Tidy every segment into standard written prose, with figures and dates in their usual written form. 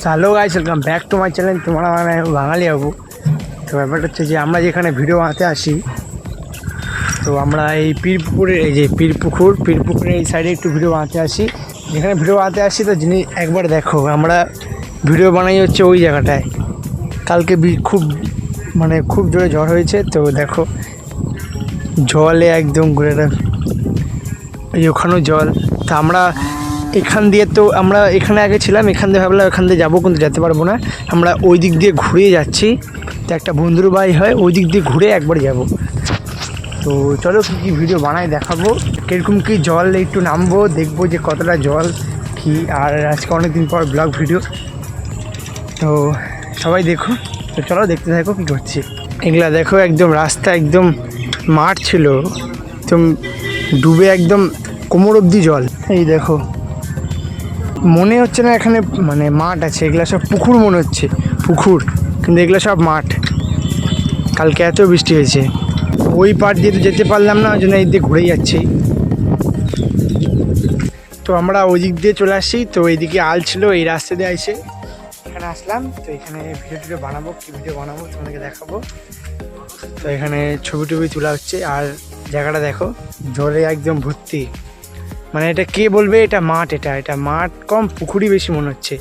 Hello guys, welcome back to my channel. তোমরা মানে বাঙালি হবো। তো ব্যাপারটা হচ্ছে যে আমরা যেখানে ভিডিও বানাতে আসি, তো আমরা এই পীরপুকুরের এই যে পীরপুকুরের এই সাইডে একটু ভিডিও বানাতে আসি। যেখানে ভিডিও বানাতে আসি তো যিনি একবার দেখো, আমরা ভিডিও বানাই হচ্ছে ওই জায়গাটায়। কালকে খুব জোরে ঝড় হয়েছে, তো দেখো জলে একদম ঘুরে এই ওখানেও জল। তা আমরা এখান দিয়ে, তো আমরা এখানে আগে ছিলাম, এখান দিয়ে ভাবলাম এখান দিয়ে যাবো, কিন্তু যেতে পারবো না। আমরা ওই দিক দিয়ে ঘুরে যাচ্ছি, তো একটা বন্ধুর বাড়ি হয়, ওই দিক দিয়ে ঘুরে একবার যাব। তো চলো কী কী ভিডিও বানাই দেখাবো, কীরকম কী জল, একটু নামবো, দেখবো যে কতটা জল কী। আর আজকে অনেকদিন পর ব্লগ ভিডিও, তো সবাই দেখো। তো চলো দেখতে থাকো কী করছি। এগুলা দেখো, একদম রাস্তা একদম মাঠ ছিল, একদম ডুবে একদম কোমর অবধি জল। এই দেখো, মনে হচ্ছে না এখানে মানে মাঠ আছে, এগুলো সব পুকুর মনে হচ্ছে, পুকুর, কিন্তু এগুলো সব মাঠ। কালকে এত বৃষ্টি হয়েছে, ওই পার দিয়ে তো যেতে পারলাম না, ওই জন্য এই দিয়ে ঘুরে যাচ্ছি। তো আমরা ওই দিক দিয়ে চলে আসছি, তো এইদিকে আল ছিল, এই রাস্তা দিয়ে এসে এখানে আসলাম। তো এখানে ভিডিও বানাবো, কী ভিডিও বানাবো তোমাদেরকে দেখাবো। তো এখানে ছবি টবি তোলা হচ্ছে, আর জায়গাটা দেখো জলে একদম ভর্তি। মানে এটা কে বলবে এটা মাঠ, এটা মাঠ কম পুকুরই বেশি মনে হচ্ছে।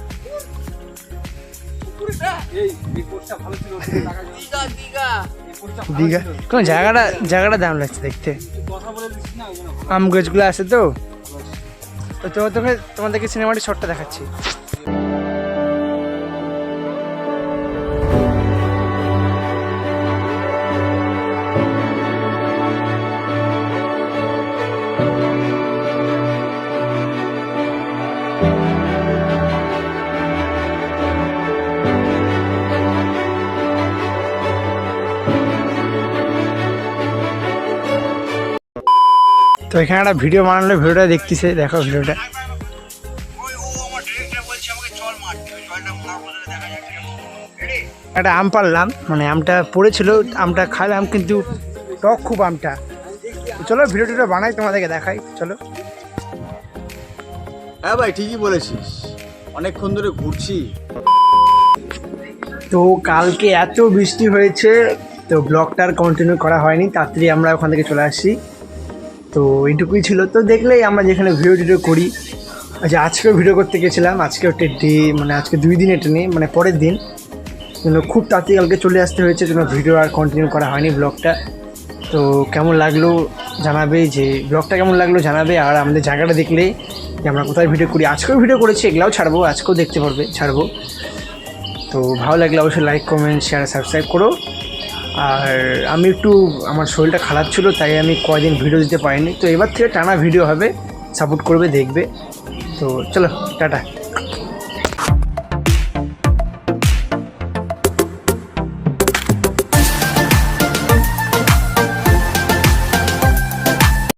দীঘা কোন জায়গাটা দাম লাগছে দেখতে। আম গাছগুলো আছে, তো তোমাদেরকে সিনেমাটি শর্টটা দেখাচ্ছি। তো এখানে একটা ভিডিও বানালো, ভিডিওটা দেখতেছে, দেখো ভিডিওটা। একটা আম পারলাম, মানে আমটা পড়েছিল, আমটা খাইলাম, কিন্তু টক খুব আমটা। চলো ভিডিওটা বানাই, তোমাদেরকে দেখাই, চলো। হ্যাঁ ভাই, ঠিকই বলেছিস, অনেকক্ষণ ধরে ঘুরছি। তো কালকে এত বৃষ্টি হয়েছে, তো ব্লগটা আর কন্টিনিউ করা হয়নি, তাড়াতাড়ি আমরা ওখান থেকে চলে আসি। তো এইটুকুই ছিল। তো দেখলেই আমরা যেখানে ভিডিও করি, আচ্ছা আজকেও ভিডিও করতে গেছিলাম, আজকেও মানে আজকে 2 দিন এটা নেই, মানে পরের দিন, কিন্তু খুব তাড়াতাড়ি কালকে চলে আসতে হয়েছে, জন্য ভিডিও আর কন্টিনিউ করা হয়নি ব্লগটা। তো কেমন লাগলো জানাবে, যে ব্লগটা কেমন লাগলো জানাবে। আর আমাদের জায়গাটা দেখলে যে আমরা কোথায় ভিডিও করি, আজকেও ভিডিও করেছি, এগুলাও ছাড়বো, আজকেও দেখতে পারবে, ছাড়বো। তো ভালো লাগলে অবশ্যই লাইক, কমেন্ট, শেয়ার, সাবস্ক্রাইব করো। আর আমি আমার শরীরটা খারাপ ছিল, তাই আমি কয়দিন ভিডিও দিতে পারিনি। তো এবার থেকে টানা ভিডিও হবে, সাপোর্ট করবে, দেখবে। তো চলো টাটা।